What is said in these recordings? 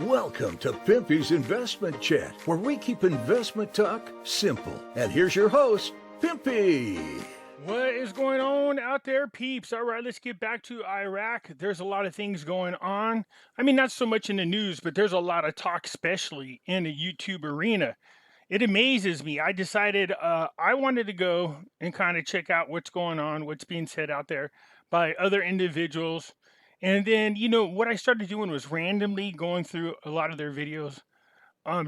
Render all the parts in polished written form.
Welcome to Pimpy's Investment Chat, where we keep investment talk simple. And here's your host, Pimpy. What is going on out there, peeps? All right, let's get back to Iraq. There's a lot of things going on. I mean, not so much in the news, but there's a lot of talk, especially in the YouTube arena. It amazes me. I decided I wanted to go and kind of check out what's going on, what's being said out there by other individuals. And then, what I started doing was randomly going through a lot of their videos,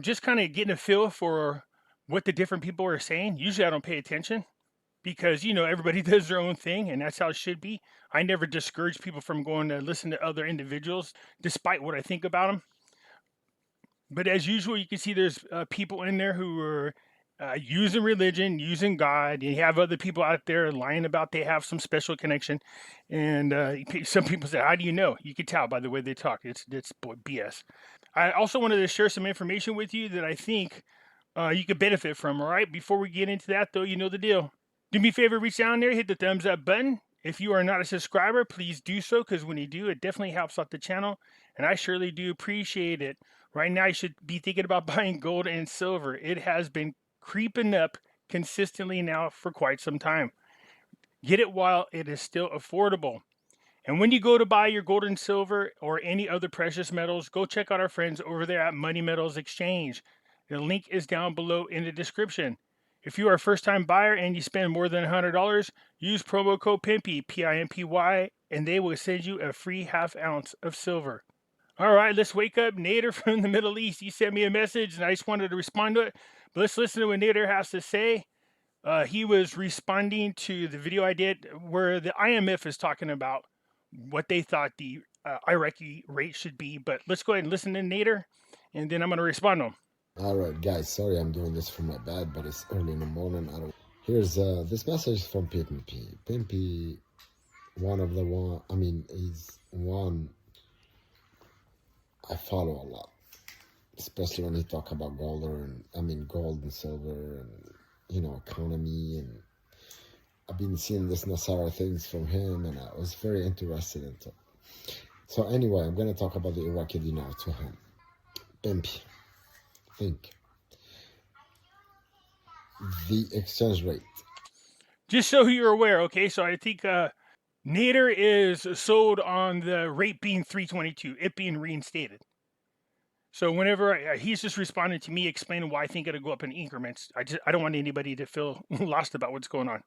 just kind of getting a feel for what the different people are saying. Usually I don't pay attention because, everybody does their own thing and that's how it should be. I never discourage people from going to listen to other individuals, despite what I think about them. But as usual, you can see there's people in there who are using religion, using God. You have other people out there lying about they have some special connection. And some people say, how do you know? You can tell by the way they talk. It's BS. I also wanted to share some information with you that I think you could benefit from, all right? Before we get into that, though, you know the deal. Do me a favor, reach down there, hit the thumbs up button. If you are not a subscriber, please do so, because when you do, it definitely helps out the channel, and I surely do appreciate it. Right now, you should be thinking about buying gold and silver. It has been creeping up consistently now for quite some time. Get it while it is still affordable. And when you go to buy your gold and silver or any other precious metals, go check out our friends over there at Money Metals Exchange. The link is down below in the description. If you are a first-time buyer and you spend more than $100, use promo code Pimpy, P-I-M-P-Y, and they will send you a free ½ ounce of silver. All right, let's wake up Nader from the Middle East. He sent me a message, and I just wanted to respond to it. But let's listen to what Nader has to say. He was responding to the video I did where the IMF is talking about what they thought the Iraqi rate should be. But let's go ahead and listen to Nader, and then I'm going to respond to him. All right, guys, sorry I'm doing this from my bed, but it's early in the morning. Here's this message from Pimpy. Pimpy, he's one I follow a lot, especially when he talk about gold and silver and, economy. And I've been seeing this Nasara things from him, and I was very interested in it. So anyway, I'm going to talk about the Iraqi dinar to him. Pimpy. Think the exchange rate. Just so you're aware, okay, so I think Nader is sold on the rate being 322, it being reinstated. So whenever he's just responding to me explaining why I think it'll go up in increments. I don't want anybody to feel lost about what's going on.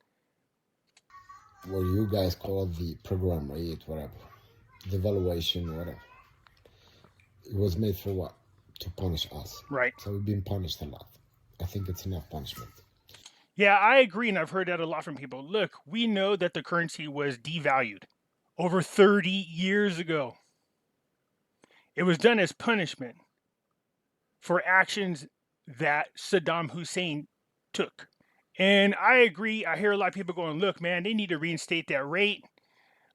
What you guys call the program rate, whatever, devaluation, whatever. It was made for what? To punish us. Right. So we've been punished a lot. I think it's enough punishment. Yeah, I agree, and I've heard that a lot from people. Look, we know that the currency was devalued over 30 years ago. It was done as punishment for actions that Saddam Hussein took. And I agree. I hear a lot of people going, look, man, they need to reinstate that rate.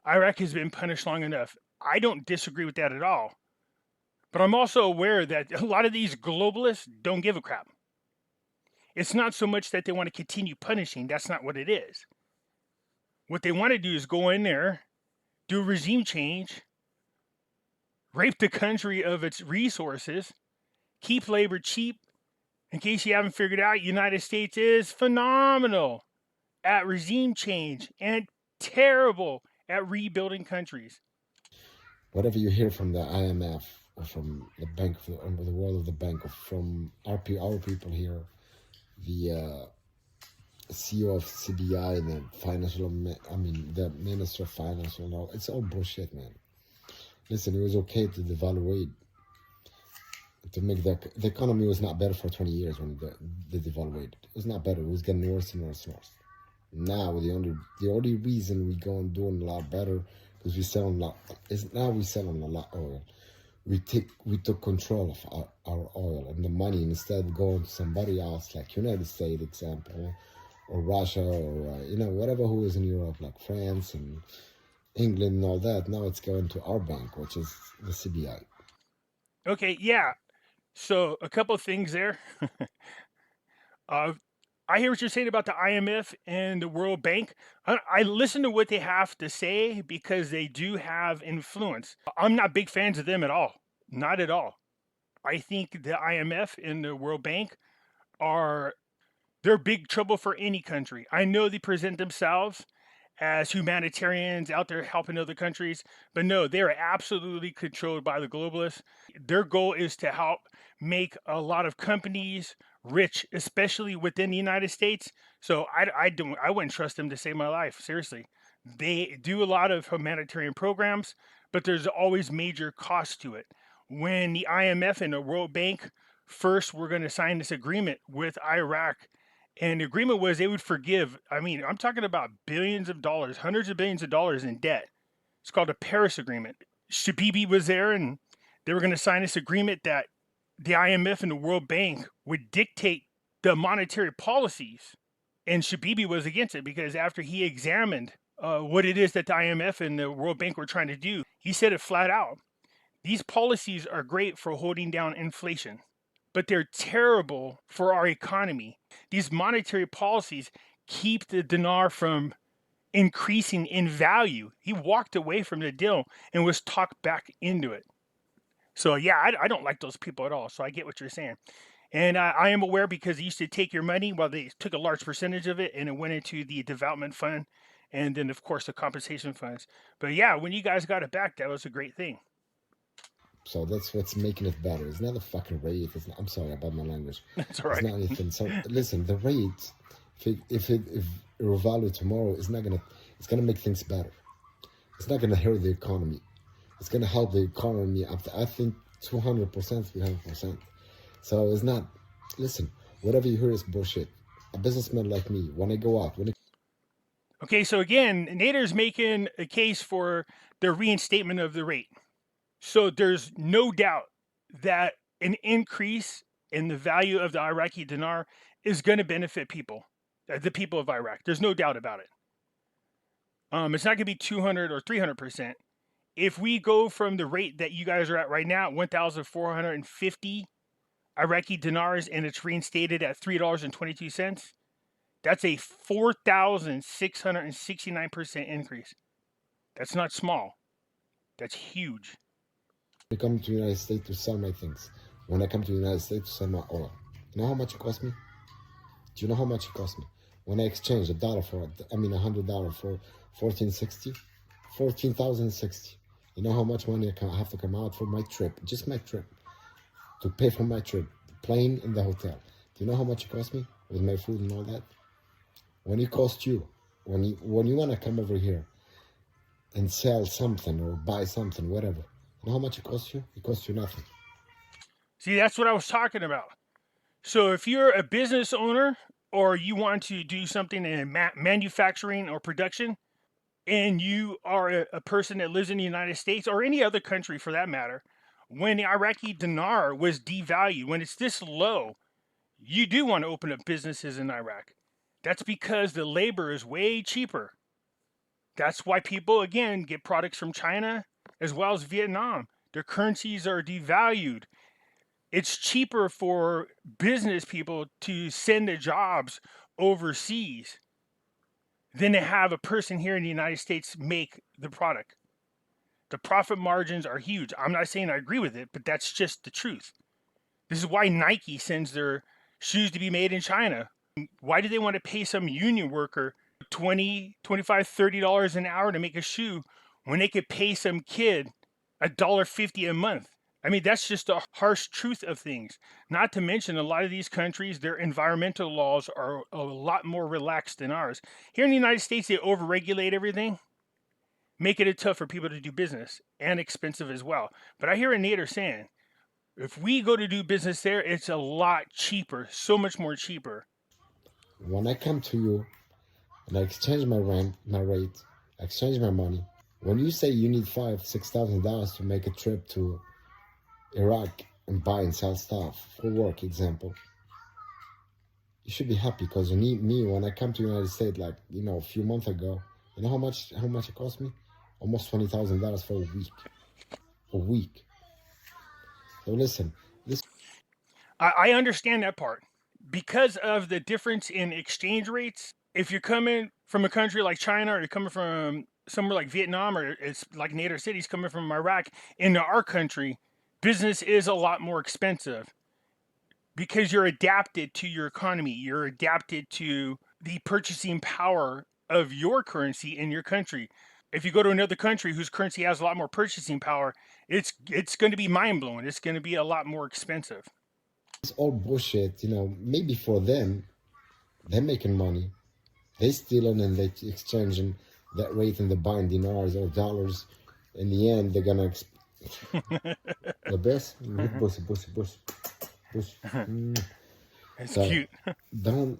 Iraq has been punished long enough. I don't disagree with that at all. But I'm also aware that a lot of these globalists don't give a crap. It's not so much that they want to continue punishing. That's not what it is. What they want to do is go in there, do a regime change, rape the country of its resources, keep labor cheap. In case you haven't figured out, United States is phenomenal at regime change and terrible at rebuilding countries. Whatever you hear from the IMF, from the Bank of the World of the Bank, from our people here, the CEO of CBI, the Minister of Finance, and all, it's all bullshit, man. Listen, it was okay to devaluate, to make the economy was not better for 20 years when they devaluated. It was not better. It was getting worse and worse and worse. Now the only reason we go and doing a lot better because we sell a lot of oil. We took control of our oil and the money, instead of going to somebody else like United States, example, or Russia, or whatever who is in Europe, like France and England and all that. Now it's going to our bank, which is the CBI. Okay, yeah. So a couple of things there. I hear what you're saying about the IMF and the World Bank. I listen to what they have to say because they do have influence. I'm not big fans of them at all. Not at all. I think the IMF and the World Bank they're big trouble for any country. I know they present themselves as humanitarians out there helping other countries, but no, they are absolutely controlled by the globalists. Their goal is to help make a lot of companies rich, especially within the United States. So I wouldn't trust them to save my life. Seriously, they do a lot of humanitarian programs, but there's always major costs to it. When the IMF and the World Bank first were going to sign this agreement with Iraq, and the agreement was they would forgive. I mean, I'm talking about billions of dollars, hundreds of billions of dollars in debt. It's called the Paris Agreement. Shabibi was there, and they were going to sign this agreement that the IMF and the World Bank would dictate the monetary policies. And Shabibi was against it because after he examined what it is that the IMF and the World Bank were trying to do, he said it flat out. These policies are great for holding down inflation, but they're terrible for our economy. These monetary policies keep the dinar from increasing in value. He walked away from the deal and was talked back into it. So yeah, I don't like those people at all. So I get what you're saying. And I am aware because they used to take your money, well, they took a large percentage of it and it went into the development fund and then, of course, the compensation funds. But yeah, when you guys got it back, that was a great thing. So that's what's making it better. It's not a fucking rate. I'm sorry about my language. That's all right. It's not anything. So listen, the rate, if it revalue tomorrow, it's gonna make things better. It's not gonna hurt the economy. It's gonna help the economy up to, I think, 200%, 300%. So it's not. Listen, whatever you hear is bullshit. A businessman like me, when I go out, Okay, so again, Nader's making a case for the reinstatement of the rate. So there's no doubt that an increase in the value of the Iraqi dinar is going to benefit people, the people of Iraq. There's no doubt about it. It's not going to be 200 or 300%. If we go from the rate that you guys are at right now, 1,450 Iraqi dinars, and it's reinstated at $3.22, that's a 4,669% increase. That's not small. That's huge. I come to the United States to sell my things. When I come to the United States to sell my oil, you know how much it cost me? Do you know how much it cost me? When I exchange $100 for $100 for 14,060. You know how much money I have to come out for my trip, just my trip, to pay for my trip, the plane and the hotel. Do you know how much it cost me with my food and all that? When it costs you, when you want to come over here and sell something or buy something, whatever, you know how much it costs you? It costs you nothing. See, that's what I was talking about. So if you're a business owner or you want to do something in manufacturing or production, and you are a person that lives in the United States or any other country for that matter, when the Iraqi dinar was devalued, when it's this low, you do want to open up businesses in Iraq. That's because the labor is way cheaper. That's why people, again, get products from China as well as Vietnam. Their currencies are devalued. It's cheaper for business people to send their jobs overseas than to have a person here in the United States make the product. The profit margins are huge. I'm not saying I agree with it, but that's just the truth. This is why Nike sends their shoes to be made in China. Why do they want to pay some union worker $20, $25, $30 an hour to make a shoe when they could pay some kid $1.50 a month? I mean, that's just the harsh truth of things. Not to mention, a lot of these countries, their environmental laws are a lot more relaxed than ours. Here in the United States, they overregulate everything, making it tough for people to do business and expensive as well. But I hear Nader saying, if we go to do business there, it's a lot cheaper, so much more cheaper. When I come to you and I exchange my rate, I exchange my money. When you say you need $5,000-$6,000 to make a trip to Iraq and buy and sell stuff for work, example, you should be happy because you need me. When I come to the United States, like a few months ago, you know how much it cost me? Almost $20,000 for a week. A week. So listen. I understand that part. Because of the difference in exchange rates, if you're coming from a country like China or you're coming from somewhere like Vietnam, or it's like Nader said, he's coming from Iraq into our country, business is a lot more expensive because you're adapted to your economy. You're adapted to the purchasing power of your currency in your country. If you go to another country whose currency has a lot more purchasing power, it's going to be mind blowing. It's going to be a lot more expensive. It's all bullshit, you know. Maybe for them, they're making money. They stealing and they exchanging that rate and they're buying dinars or dollars. In the end, they're gonna the best bush. It's So cute. don't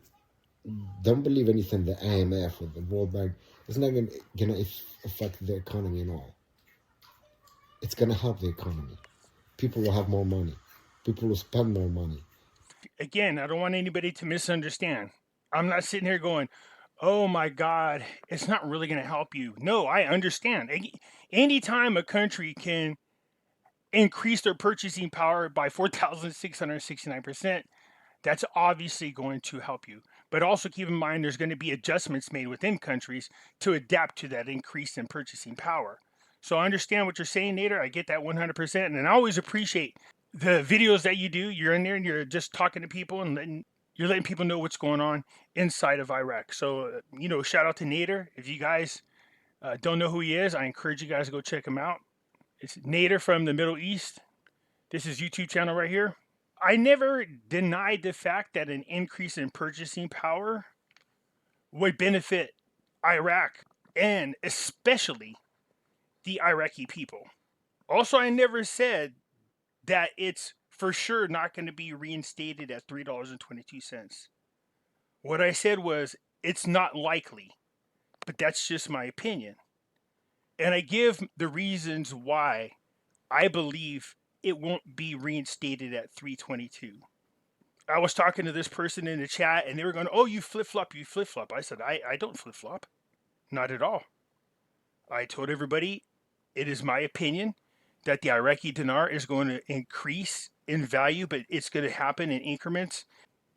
believe anything the IMF or the World Bank. It's not gonna affect the economy at all. It's gonna help the economy. People will have more money. People will spend more money. Again, I don't want anybody to misunderstand. I'm not sitting here going, oh my God, it's not really going to help you. No, I understand. Anytime a country can increase their purchasing power by 4,669%, that's obviously going to help you. But also keep in mind there's going to be adjustments made within countries to adapt to that increase in purchasing power. So I understand what you're saying, Nader. I get that 100%. And I always appreciate the videos that you do. You're in there and you're just talking to people and you're letting people know what's going on inside of Iraq. So, shout out to Nader. If you guys don't know who he is, I encourage you guys to go check him out. It's Nader from the Middle East. This is YouTube channel right here. I never denied the fact that an increase in purchasing power would benefit Iraq and especially the Iraqi people. Also, I never said that it's for sure not going to be reinstated at $3.22. What I said was it's not likely, but that's just my opinion. And I give the reasons why I believe it won't be reinstated at 322. I was talking to this person in the chat and they were going, oh, you flip-flop. I said, I don't flip-flop. Not at all. I told everybody it is my opinion that the Iraqi dinar is going to increase in value, but it's going to happen in increments.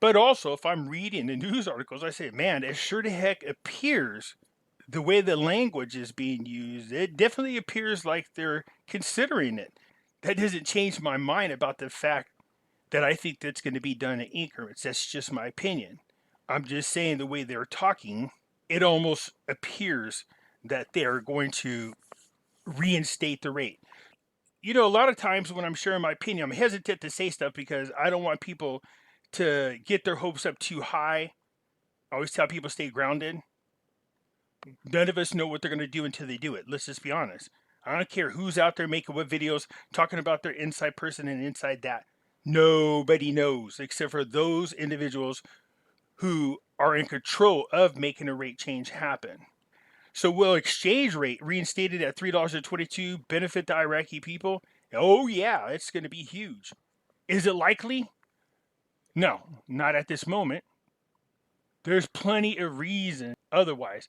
But also, if I'm reading the news articles, I say, man, it sure the heck appears the way the language is being used, it definitely appears like they're considering it. That doesn't change my mind about the fact that I think that's going to be done in increments. That's just my opinion. I'm just saying the way they're talking, it almost appears that they're going to reinstate the rate. A lot of times when I'm sharing my opinion, I'm hesitant to say stuff because I don't want people to get their hopes up too high. I always tell people stay grounded. None of us know what they're going to do until they do it. Let's just be honest. I don't care who's out there making what videos, talking about their inside person and inside that. Nobody knows except for those individuals who are in control of making a rate change happen. So will exchange rate reinstated at $3.22 benefit the Iraqi people? Oh yeah, it's going to be huge. Is it likely? No, not at this moment. There's plenty of reason otherwise.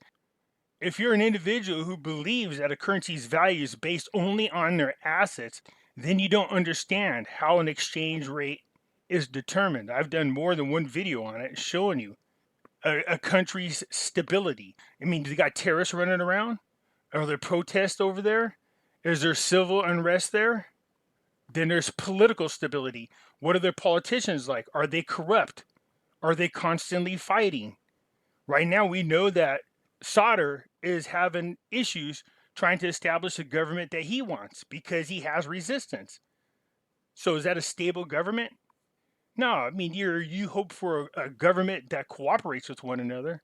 If you're an individual who believes that a currency's value is based only on their assets, then you don't understand how an exchange rate is determined. I've done more than one video on it showing you a country's stability. I mean, do they got terrorists running around? Are there protests over there? Is there civil unrest there? Then there's political stability. What are their politicians like? Are they corrupt? Are they constantly fighting? Right now, we know that Sadr is having issues trying to establish a government that he wants because he has resistance. So is that a stable government? No, I mean, you hope for a government that cooperates with one another.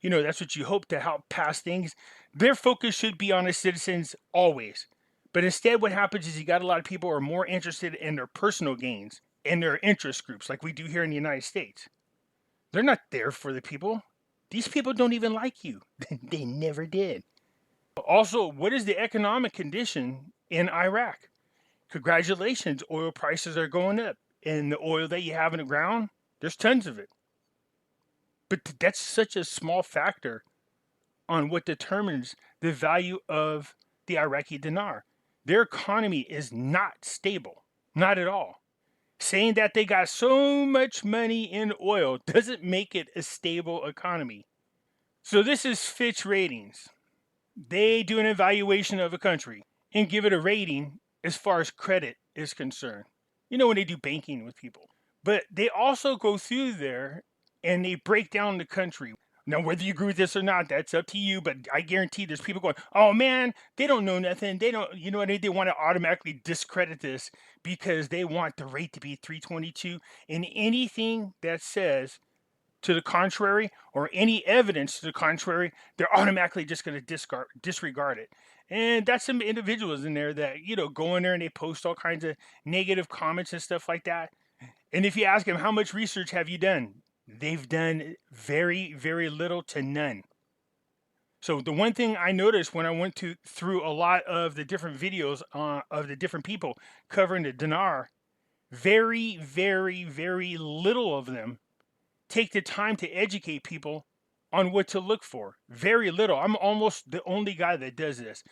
That's what you hope to help pass things. Their focus should be on the citizens always. But instead, what happens is you got a lot of people who are more interested in their personal gains and their interest groups, like we do here in the United States. They're not there for the people. These people don't even like you. They never did. Also, what is the economic condition in Iraq? Congratulations, oil prices are going up. And the oil that you have in the ground, there's tons of it. But that's such a small factor on what determines the value of the Iraqi dinar. Their economy is not stable, not at all. Saying that they got so much money in oil doesn't make it a stable economy. So this is Fitch Ratings. They do an evaluation of a country and give it a rating as far as credit is concerned. You know, when they do banking with people. But they also go through there and they break down the country. Now, whether you agree with this or not, that's up to you. But I guarantee there's people going, oh man, they don't know nothing. They don't, you know what I mean? They want to automatically discredit this because they want the rate to be 322. And anything that says to the contrary or any evidence to the contrary, they're automatically just going to disregard it. And that's some individuals in there that, you know, go in there and they post all kinds of negative comments and stuff like that. And if you ask them, how much research have you done? They've done very, very little to none. So the one thing I noticed when I went through a lot of the different videos of the different people covering the dinar, very, very, very little of them take the time to educate people on what to look for. Very little. I'm almost the only guy that does this.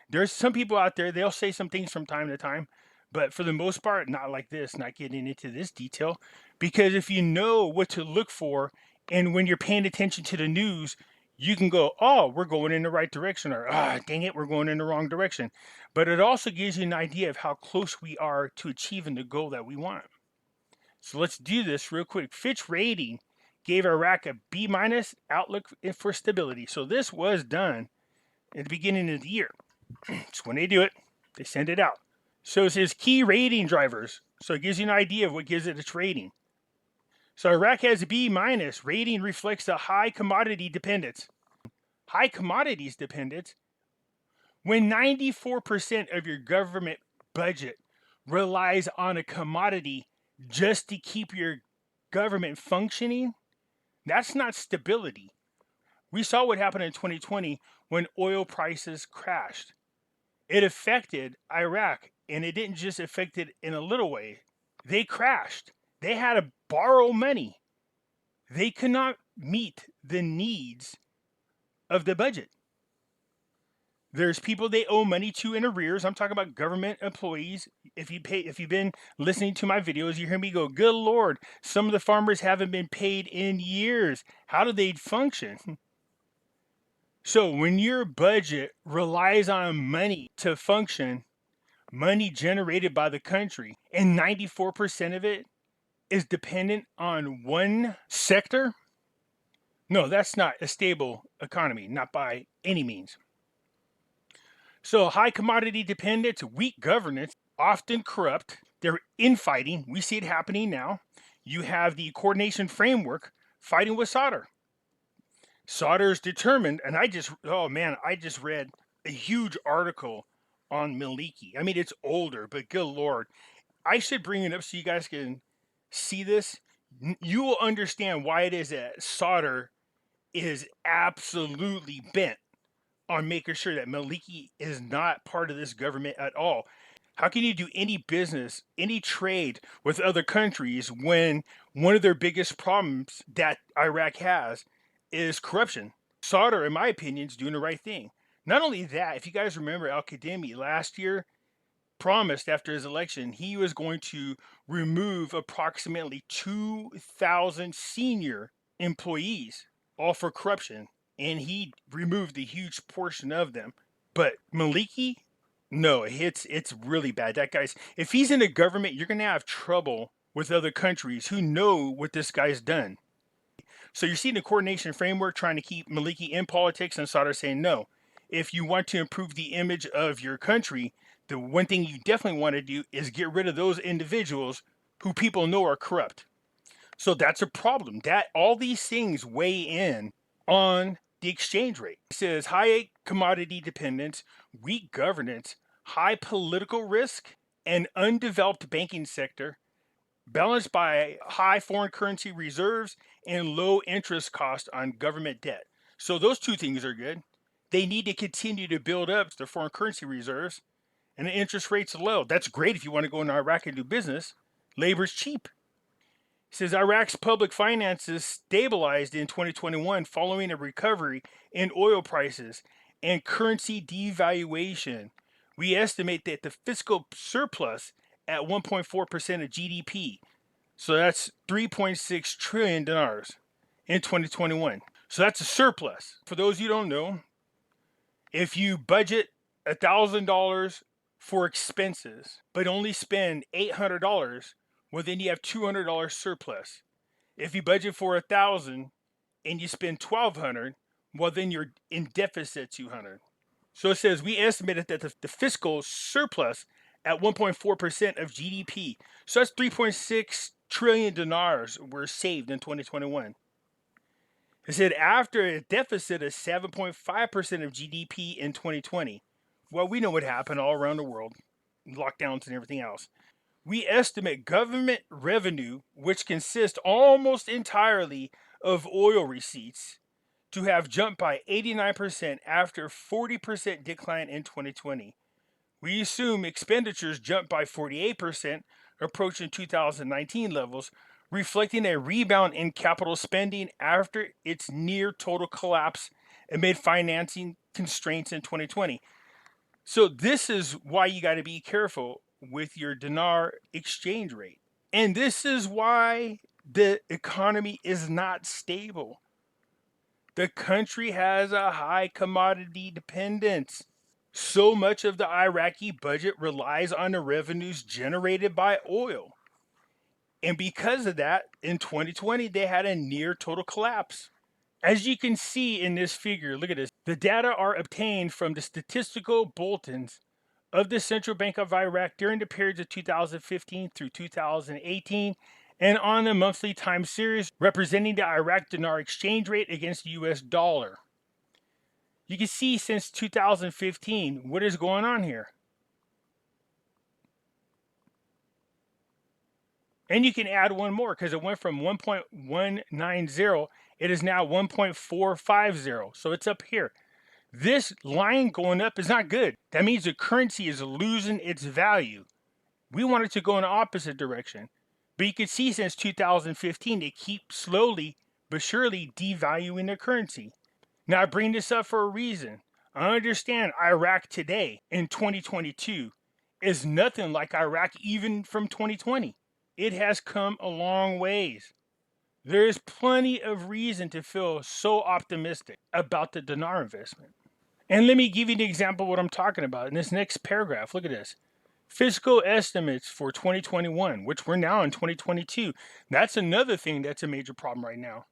There's some people out there, they'll say some things from time to time, but for the most part, not like this, not getting into this detail. Because if you know what to look for, and when you're paying attention to the news, you can go, oh, we're going in the right direction, or dang it, we're going in the wrong direction. But it also gives you an idea of how close we are to achieving the goal that we want. So let's do this real quick. Fitch Rating gave Iraq a B- outlook for stability. So this was done at the beginning of the year. So when they do it, they send it out. So it says key rating drivers. So it gives you an idea of what gives it its rating. So Iraq has a B-. Rating reflects the high commodity dependence. High commodities dependence. When 94% of your government budget relies on a commodity just to keep your government functioning, that's not stability. We saw what happened in 2020 when oil prices crashed. It affected Iraq, and it didn't just affect it in a little way. They crashed. They had to borrow money. They could not meet the needs of the budget. There's people they owe money to in arrears. I'm talking about government employees. If you've been listening to my videos, you hear me go, good Lord, some of the farmers haven't been paid in years. How do they function? So when your budget relies on money to function, money generated by the country, and 94% of it is dependent on one sector, no, that's not a stable economy, not by any means. So high commodity dependence, weak governance, often corrupt. They're infighting. We see it happening now. You have the coordination framework fighting with solder. Solder is determined, and I just read a huge article on Maliki. I mean, it's older, but good Lord. I should bring it up so you guys can see this. You will understand why it is that solder is absolutely bent on making sure that Maliki is not part of this government at all. How can you do any business, any trade with other countries when one of their biggest problems that Iraq has is corruption? Solder, in my opinion, is doing the right thing. Not only that, if you guys remember, Al-Qademi last year promised after his election he was going to remove approximately 2,000 senior employees, all for corruption, and he removed a huge portion of them. But Maliki, no, it's really bad. That guy's, if he's in the government, you're gonna have trouble with other countries who know what this guy's done. So you're seeing the coordination framework trying to keep Maliki in politics, and Sadr saying no. If you want to improve the image of your country, the one thing you definitely want to do is get rid of those individuals who people know are corrupt. So that's a problem. That all these things weigh in on the exchange rate. It says high commodity dependence, weak governance, high political risk, and undeveloped banking sector, balanced by high foreign currency reserves and low interest cost on government debt. So those two things are good. They need to continue to build up their foreign currency reserves, and the interest rates are low. That's great if you want to go into Iraq and do business. Labor's cheap. It says Iraq's public finances stabilized in 2021 following a recovery in oil prices and currency devaluation. We estimate that the fiscal surplus at 1.4% of GDP. So that's 3.6 trillion dinars in 2021. So that's a surplus. For those you don't know, if you budget $1,000 for expenses, but only spend $800, well, then you have $200 surplus. If you budget for 1,000 and you spend 1,200, well, then you're in deficit 200. So it says we estimated that the fiscal surplus at 1.4% of GDP. So that's 3.6 trillion dinars were saved in 2021. It said after a deficit of 7.5% of GDP in 2020. Well, we know what happened all around the world, lockdowns and everything else. We estimate government revenue, which consists almost entirely of oil receipts, to have jumped by 89% after 40% decline in 2020. We assume expenditures jumped by 48%, approaching 2019 levels, reflecting a rebound in capital spending after its near total collapse amid financing constraints in 2020. So this is why you got to be careful with your dinar exchange rate. And this is why the economy is not stable. The country has a high commodity dependence. So much of the Iraqi budget relies on the revenues generated by oil. And because of that, in 2020, they had a near total collapse. As you can see in this figure, look at this. The data are obtained from the statistical bulletins of the Central Bank of Iraq during the periods of 2015 through 2018 and on the monthly time series representing the Iraq dinar exchange rate against the US dollar. You can see since 2015 what is going on here. And you can add one more because it went from 1.190, it is now 1.450. So it's up here. This line going up is not good. That means the currency is losing its value. We want it to go in the opposite direction. But you can see since 2015, they keep slowly but surely devaluing their currency. Now, I bring this up for a reason. I understand Iraq today in 2022 is nothing like Iraq even from 2020. It has come a long ways. There is plenty of reason to feel so optimistic about the dinar investment. And let me give you an example of what I'm talking about in this next paragraph. Look at this. Fiscal estimates for 2021, which we're now in 2022. That's another thing that's a major problem right now.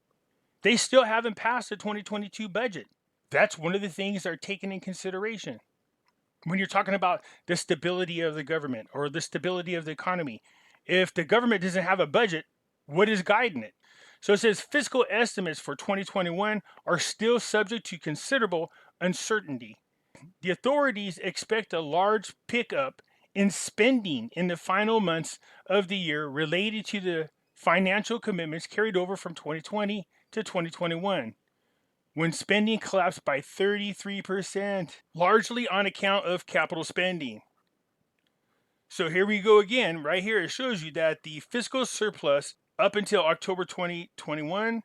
They still haven't passed the 2022 budget. That's one of the things that are taken in consideration. When you're talking about the stability of the government or the stability of the economy, if the government doesn't have a budget, what is guiding it? So it says fiscal estimates for 2021 are still subject to considerable uncertainty. The authorities expect a large pickup in spending in the final months of the year related to the financial commitments carried over from 2020 to 2021, when spending collapsed by 33%, largely on account of capital spending. So here we go again. Right here, it shows you that the fiscal surplus up until October 2021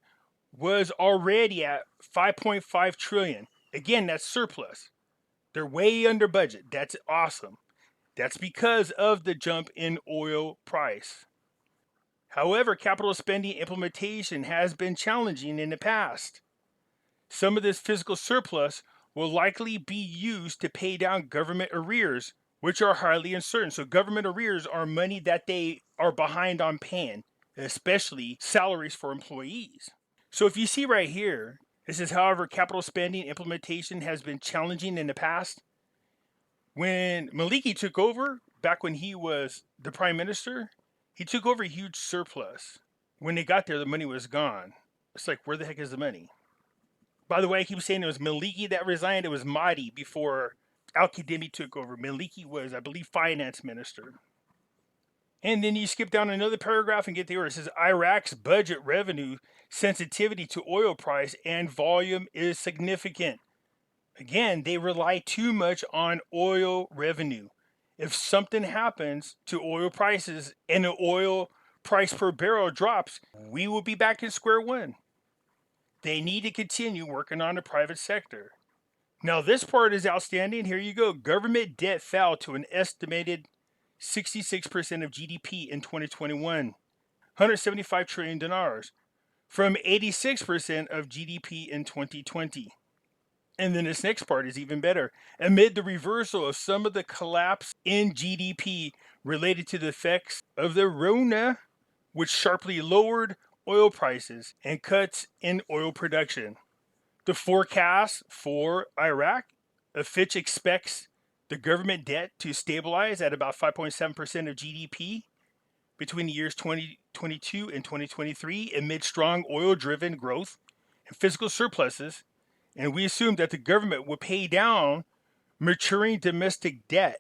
was already at 5.5 trillion. Again, that's surplus. They're way under budget. That's awesome. That's because of the jump in oil price. However, capital spending implementation has been challenging in the past. Some of this fiscal surplus will likely be used to pay down government arrears, which are highly uncertain. So government arrears are money that they are behind on paying, especially salaries for employees. So if you see right here, it says, however, capital spending implementation has been challenging in the past. When Maliki took over, back when he was the prime minister, he took over a huge surplus. When they got there, the money was gone. It's like, where the heck is the money? By the way, I keep saying it was Maliki that resigned. It was Mahdi before Al-Khidemi took over. Maliki was, I believe, finance minister. And then you skip down another paragraph and get there. It says Iraq's budget revenue sensitivity to oil price and volume is significant. Again, they rely too much on oil revenue. If something happens to oil prices and the oil price per barrel drops, we will be back in square one. They need to continue working on the private sector. Now, this part is outstanding. Here you go. Government debt fell to an estimated 66% of GDP in 2021, 175 trillion dinars, from 86% of GDP in 2020. And then this next part is even better. Amid the reversal of some of the collapse in GDP related to the effects of the RONA, which sharply lowered oil prices and cuts in oil production. The forecast for Iraq, Fitch expects the government debt to stabilize at about 5.7% of GDP between the years 2022 and 2023 amid strong oil-driven growth and fiscal surpluses. And we assume that the government will pay down maturing domestic debt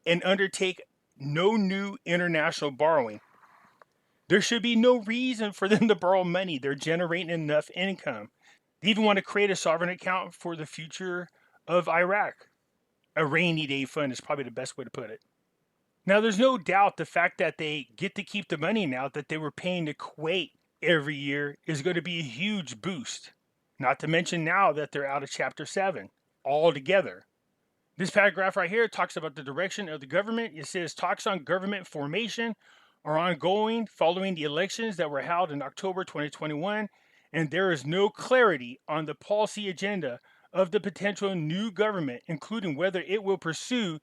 and undertake no new international borrowing. There should be no reason for them to borrow money. They're generating enough income. They even want to create a sovereign account for the future of Iraq. A rainy day fund is probably the best way to put it. Now, there's no doubt the fact that they get to keep the money now that they were paying to Kuwait every year is going to be a huge boost. Not to mention now that they're out of Chapter 7 altogether. This paragraph right here talks about the direction of the government. It says talks on government formation are ongoing following the elections that were held in October 2021, and there is no clarity on the policy agenda of the potential new government, including whether it will pursue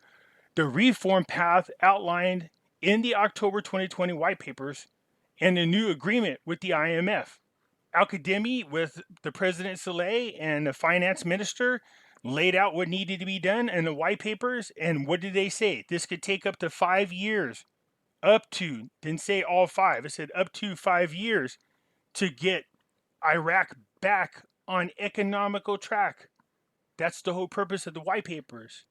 the reform path outlined in the October 2020 white papers and the new agreement with the IMF. Al-Kadhimi with the President Saleh and the finance minister laid out what needed to be done in the white papers. And what did they say? This could take up to 5 years. Up to, didn't say all 5. It said up to 5 years to get Iraq back on economical track. That's the whole purpose of the white papers.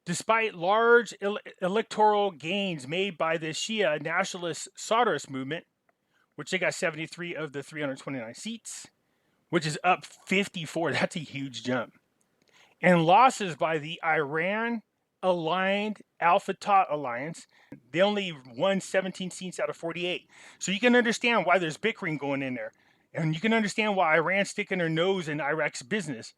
Despite large electoral gains made by the Shia nationalist Sodarist movement, which they got 73 of the 329 seats, which is up 54. That's a huge jump. And losses by the Iran-aligned Al-Fatah alliance, they only won 17 seats out of 48. So you can understand why there's bickering going in there. And you can understand why Iran's sticking their nose in Iraq's business.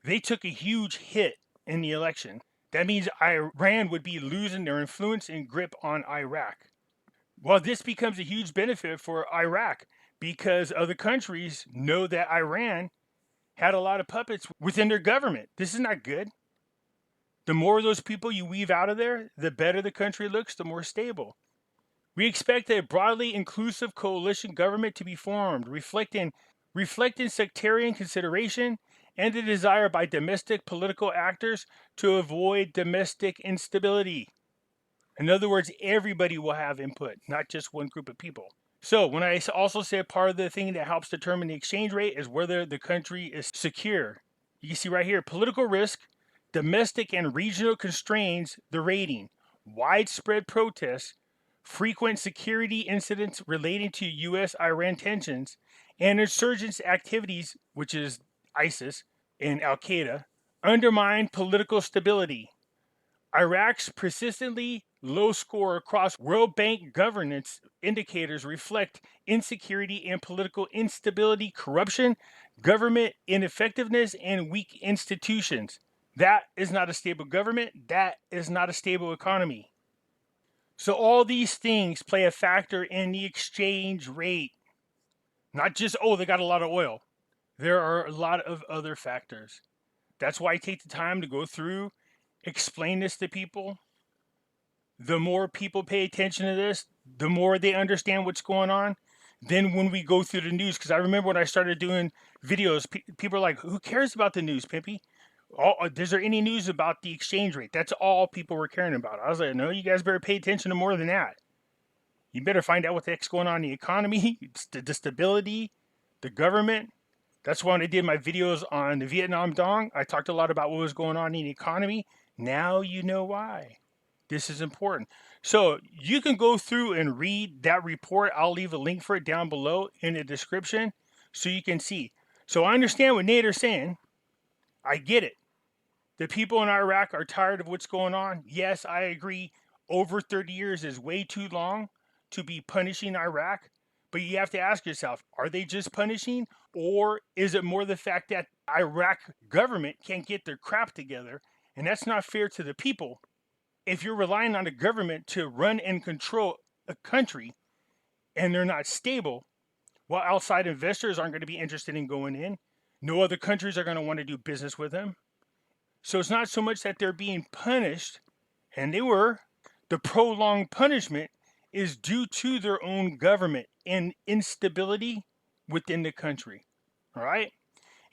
They took a huge hit in the election. That means Iran would be losing their influence and grip on Iraq. Well, this becomes a huge benefit for Iraq because other countries know that Iran had a lot of puppets within their government. This is not good. The more of those people you weave out of there, the better the country looks, the more stable. We expect a broadly inclusive coalition government to be formed, reflecting sectarian consideration and the desire by domestic political actors to avoid domestic instability. In other words, everybody will have input, not just one group of people. So when I also say part of the thing that helps determine the exchange rate is whether the country is secure. You can see right here, political risk, domestic and regional constraints the rating, widespread protests, frequent security incidents relating to U.S.-Iran tensions, and insurgents activities, which is ISIS and Al-Qaeda, undermine political stability. Iraq's persistently low score across World Bank governance indicators reflect insecurity and political instability, corruption, government ineffectiveness, and weak institutions. That is not a stable government. That is not a stable economy. So all these things play a factor in the exchange rate. Not just, oh, they got a lot of oil. There are a lot of other factors. That's why I take the time to go through, explain this to people. The more people pay attention to this, the more they understand what's going on. Then when we go through the news, because I remember when I started doing videos, people are like, who cares about the news, Pimpy? Is there any news about the exchange rate? That's all people were caring about. I was like, no, you guys better pay attention to more than that. You better find out what the heck's going on in the economy, the stability, the government. That's why when I did my videos on the Vietnam Dong, I talked a lot about what was going on in the economy. Now you know why. This is important. So you can go through and read that report. I'll leave a link for it down below in the description so you can see. So I understand what Nader's saying. I get it. The people in Iraq are tired of what's going on. Yes, I agree. Over 30 years is way too long to be punishing Iraq. But you have to ask yourself, are they just punishing? Or is it more the fact that Iraq government can't get their crap together? And that's not fair to the people. If you're relying on the government to run and control a country and they're not stable, well, outside investors aren't going to be interested in going in. No other countries are going to want to do business with them. So it's not so much that they're being punished, and they were. The prolonged punishment is due to their own government and instability within the country. All right.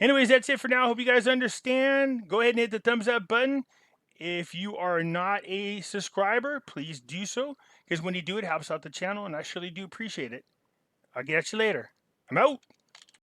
Anyways, that's it for now. Hope you guys understand. Go ahead and hit the thumbs up button. If you are not a subscriber, please do so, because when you do, it helps out the channel, and I surely do appreciate it. I'll get at you later. I'm out.